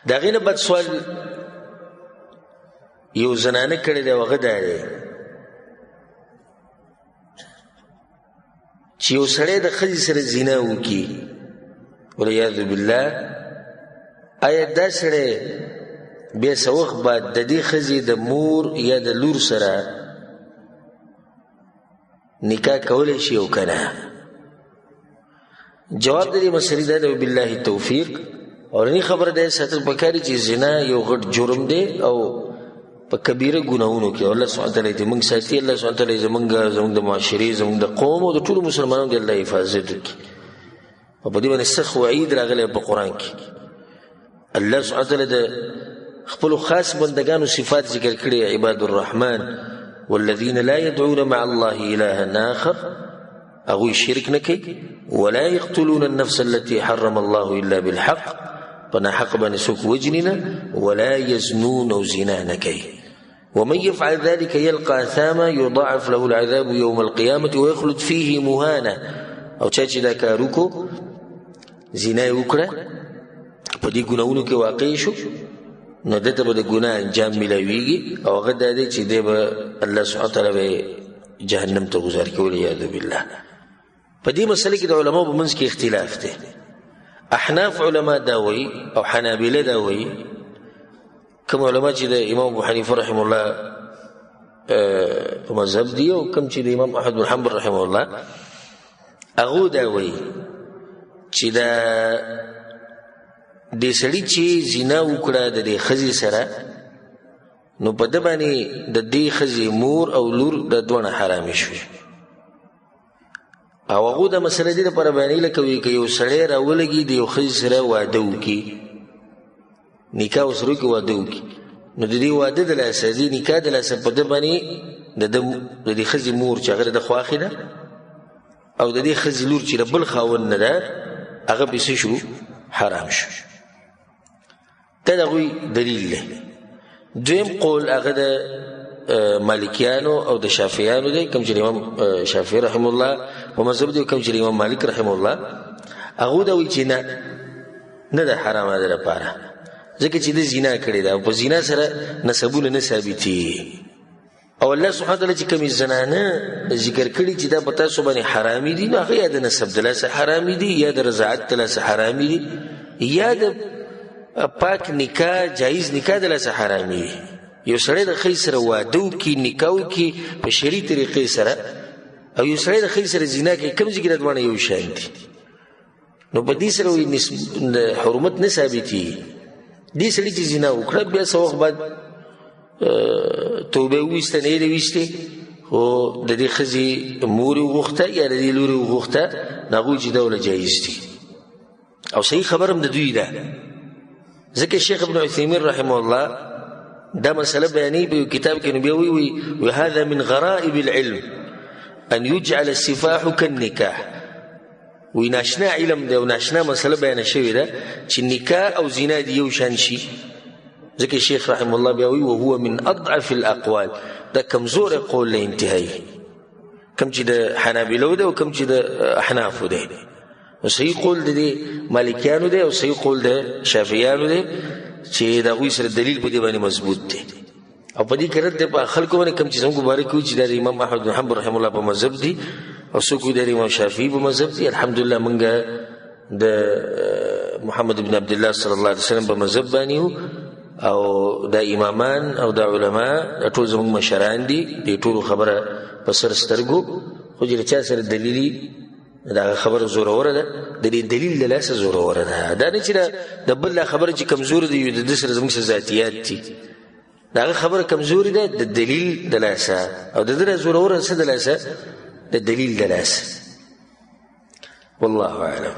د هغې نه بد سوال یو زنانه کړی دی او هغه دا دی چې یو سړی د ښځې سره زنا وکړي والعیاذ بالله آیا دا سړی بیا څه وخت بعد د دې ښځې د مور یا د لور سره نکاح کولی شي او که نه؟ جواب د دې مسلې دا دی وبالله التوفیق. اورنی خبره دا ساتل پکاري چې زنا یو غټ جرم دی او په کبیره ګناهونو کې الله سبحانه وتعالی دې موږ ساتي. الله سبحانه وتعالی زموږ د معاشرې زموږ د قوم او د ټولو مسلمانانو د الله حفاظت وکړي. او په دې باندې سخت وعید راغلی په قرآن کې. الله سبحانه وتعالی د خپلو خاص بندګانو صفات ذکر کړي عباد الرحمن والذین لا يدعون مع الله إلها آخر هغوی شرک نه کوي ولا يقتلون النفس التي حرم الله إلا بالحق په ناحق باندې څوک وجني نه ولا يزنون او زنا نه کوي ومن يفعل ذلك يلقى أثاما يضاعف له العذاب يوم القيامة ويخلد فيه مهانا. او چا چې دا کار وکړو زنا یې وکړه په دې ګناهونو کې واقع شو نو دته به د ګناه انجام میلاویږي او هغه دا دی چې دی به الله سبحانه وتعالی به جهنم ته ګذار کړي والعیاذ بالله. په دې مسله کې د علماو په منځ کې اختلاف دی. احناف علما دا وایي او حنابله دا وایي کوم علما چې د امام ابو حنیفه رحمه الله په مذهب دی او کوم چې د امام احمد بن حنبل رحمه الله هغه دا وایي چې دا د سړي چې زنا وکړه د دې ښځې سره نو په ده باندې د دې ښځې مور او لور د دواړه حرامې شوې. او هغو دا مسله دې دپاره بیانوي لکه وایي که یو سړی راولګي د یو ښځې سره واده وکړي نکاح ورسره وکړي واده وکړي نو د دې واده د لاسه دې نکاح د لاسه په ده باندې د دې ښځې مور چې هغه د خوښې ده او د دې ښځې لور چې د بل خاوند نه ده هغه پې څه شو حرام شو. دا د هغوی دلیل دی. دویم قول هغه د مالکیانو او د شافعیانو دی کوم چې امام شافعي رحمه الله په مذهب دی کوم چې امام مالک رحمه الله هغو دا وایي چې نه ده حرامه ده لپاره ځکه چې د زنا کړې ده او په زنا سره نسبونه نه ثابتېږي او الله سبحانه وتعالی چې کومې زنانه ذکر کړي چې دا په تاسو باندې حرامي دي نو هغه یا د نسب د لاسه حرامي دي یا د رضاعت د لاسه حرامي دي یا د پاک نکاح جایز نکاح د لاسه حرامي دي. یو سړی د ښځې سره واده وکړي نکاح وکړي په شرعي طریقې سره او یو سړی د ښځې سره زنا کوي کوم ځای کې دا دواړه یو شان دي نو په دې سره حرمت نه ثابتېږي. دې سړي چې زنا وکړه بیا څه وخت بعد توبه وویسته نه یې ویستې خو د دې ښځې مور یې وغوښته یا د دې لور یې وغوښته نو هغوی چې دوله جایز دي او صحیح خبر هم د دوی ده ځکه شیخ ابن عثیمین رحمه الله دا مسله بیانوي په یو کتاب کې نو بیا وایي وهذا من غرائب العلم ان يجعل السفاح كالنکاح. وی ناشنا علم دی او ناشنا مسله بیانه شوې ده چې نکاح او زنا دي یو شان شي ځکه شیخ رحمه الله بیا وایي وهو من اضعف الاقوال دا کمزور قول له انتهایی کم چې د حنابلو دی او کم چې د احنافو دی. صحیح قول د مالکیانو دی او صحیح قول د شافعیانو دی چې د هغوی سره دلیل په دې باندې مضبوط دی او په دې کې رد دی په خلکو باندې کوم چې زموږ مبارک وي چې د امام احمد بن حنبل رحمه الله په مذهب دي او څوک د امام شافعي په مذهب دي. الحمدلله موږ د محمد بن عبد الله صلی الله علیه وسلم په مذهب باندې او د امامان او د علما ټول زموږ مشران دي. دې ټولو خبره په سر سترګو خو چې چا سره دلیلي دا خبره زوروره ده د دې دلیل له لاسه زوروره ده. دا نه چې د بل خبره چې کمزوري دي د دې سره زموږ ذاتیات دي دا خبره کمزوري ده د دلیل د لاسه او د دې زوروره څه د لاسه د دلیل د لاسه. والله اعلم.